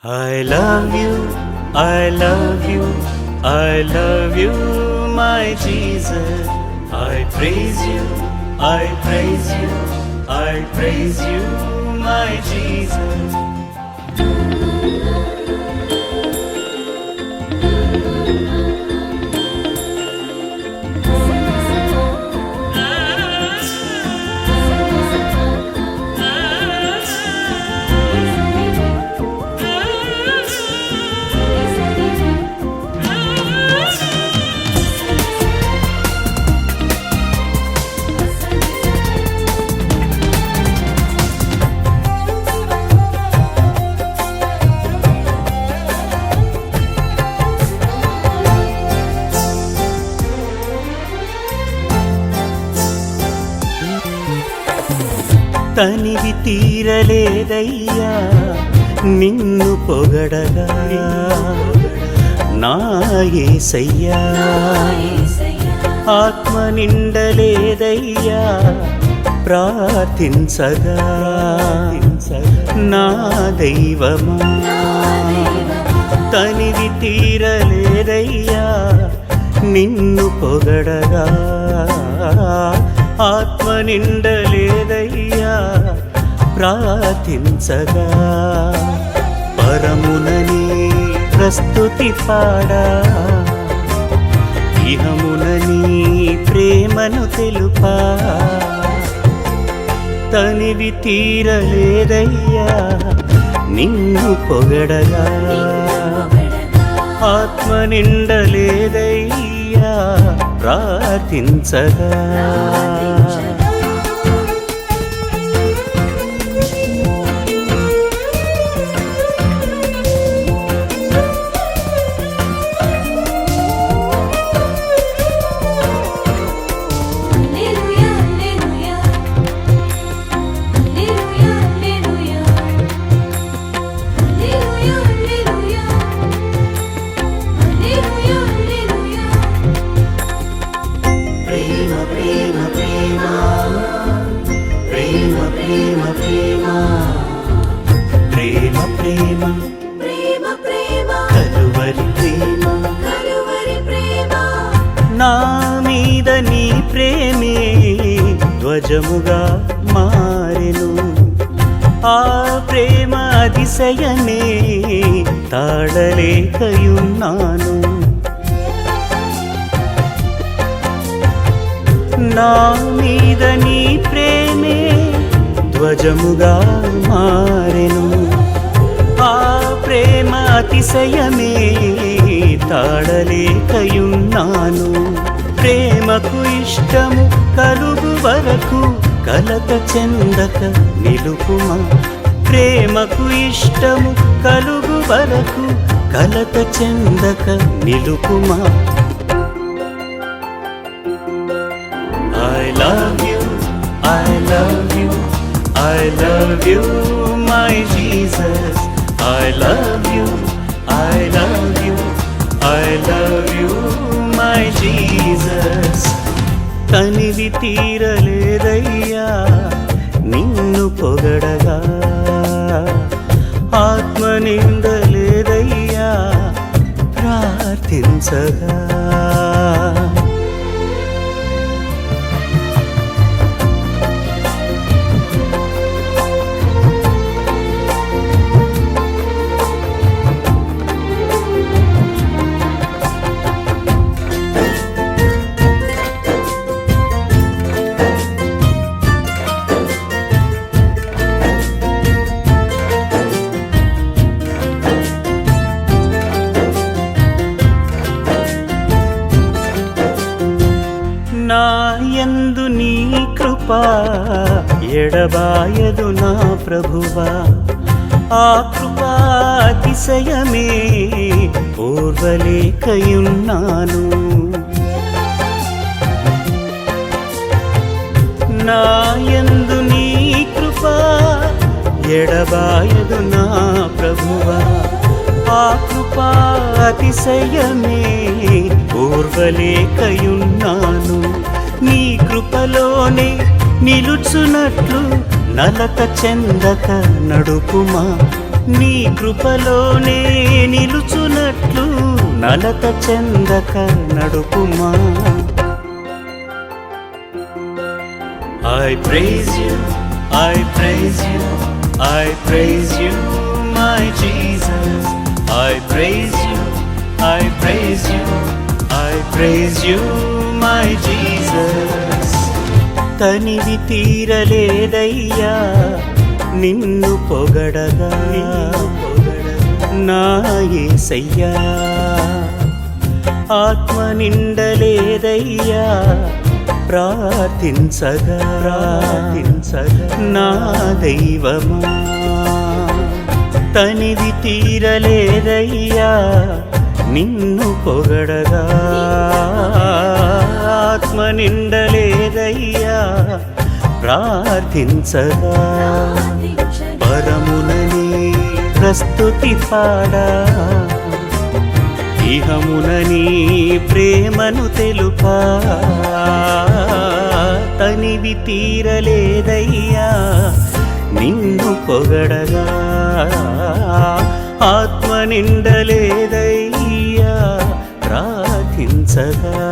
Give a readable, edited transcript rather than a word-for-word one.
I love you, I love you, I love you, my Jesus. I praise you, I praise you, I praise you, my Jesus. తనివి తీరలేదయ్యా నిన్ను పొగడగా నా యేసయ్యా, ఆత్మ నిండలేదయ్యా ప్రార్థించగా నా దైవమా. తనివి తీరలేదయ్యా నిన్ను పొగడగా, ఆత్మ నిండలేదయ్యా ప్రార్థించగా. పరమునని ప్రస్తుతి పాడా, ఇహమునని ప్రేమను తెలుపా. తనివి తీరలేదయ్యా నిన్ను పొగడగా, ఆత్మ నిండలేదయ్యా ప్రార్థించగా. నా మీద నీ ప్రేమే ధ్వజముగా మారెను, ఆ ప్రేమ అతిశయమే తాళలేకయున్నాను. నా మీద నీ ప్రేమే ధ్వజముగా మారెను, ఆ ప్రేమ అతిశయమే తాళలేకయున్నాను. ప్రేమకు ఇష్టము కలుగు వరకు కలత చెందక నిలుపుమా. ప్రేమకు ఇష్టము కలుగు వరకు కలత చెందక నిలుపుమా. I love you, I love you, I love you, my Jesus. I love you, I love you, I love you, my Jesus. తనివి తీరలేదయ్యా నిన్ను పొగడగా, ఆత్మ నిండలేదయ్యా ప్రార్థించగా. నా యందు నీ కృప ఎడబాయదు నా ప్రభువా, ఆ కృపా అతిశయమే ఓర్వలేకయున్నాను. నా యందు నీ కృప ఎడబాయదు నా ప్రభువా, ఆ కృపా అతిశయమే ఓర్వలేకయున్నాను. నీ కృపలోనే నిలుచున్నట్లు నలత చెందక నడుపుమా. నీ కృపలోనే నిలుచున్నట్లు నలత చెందక నడుపుమా. I praise you, I praise you, I praise you, my Jesus. I praise you, I praise you, I praise you, my Jesus. తనివి తీరలేదయ్యా నిన్ను పొగడగా నా యేసయ్యా. ఆత్మ నిండలేదయ్యా ప్రార్థించగా నా దైవమా. తనివి తీరలేదయ్యా నిన్ను పొగడగా, ఆత్మ నిండలేదయ్యా ప్రార్థించగా. పరమునని ప్రస్తుతి పాడా, ఇహమునని ప్రేమను తెలుపా. తనివి తీరలేదయ్యా నిన్ను పొగడగా, ఆత్మ నిండలేదయ్యా ప్రార్థించగా.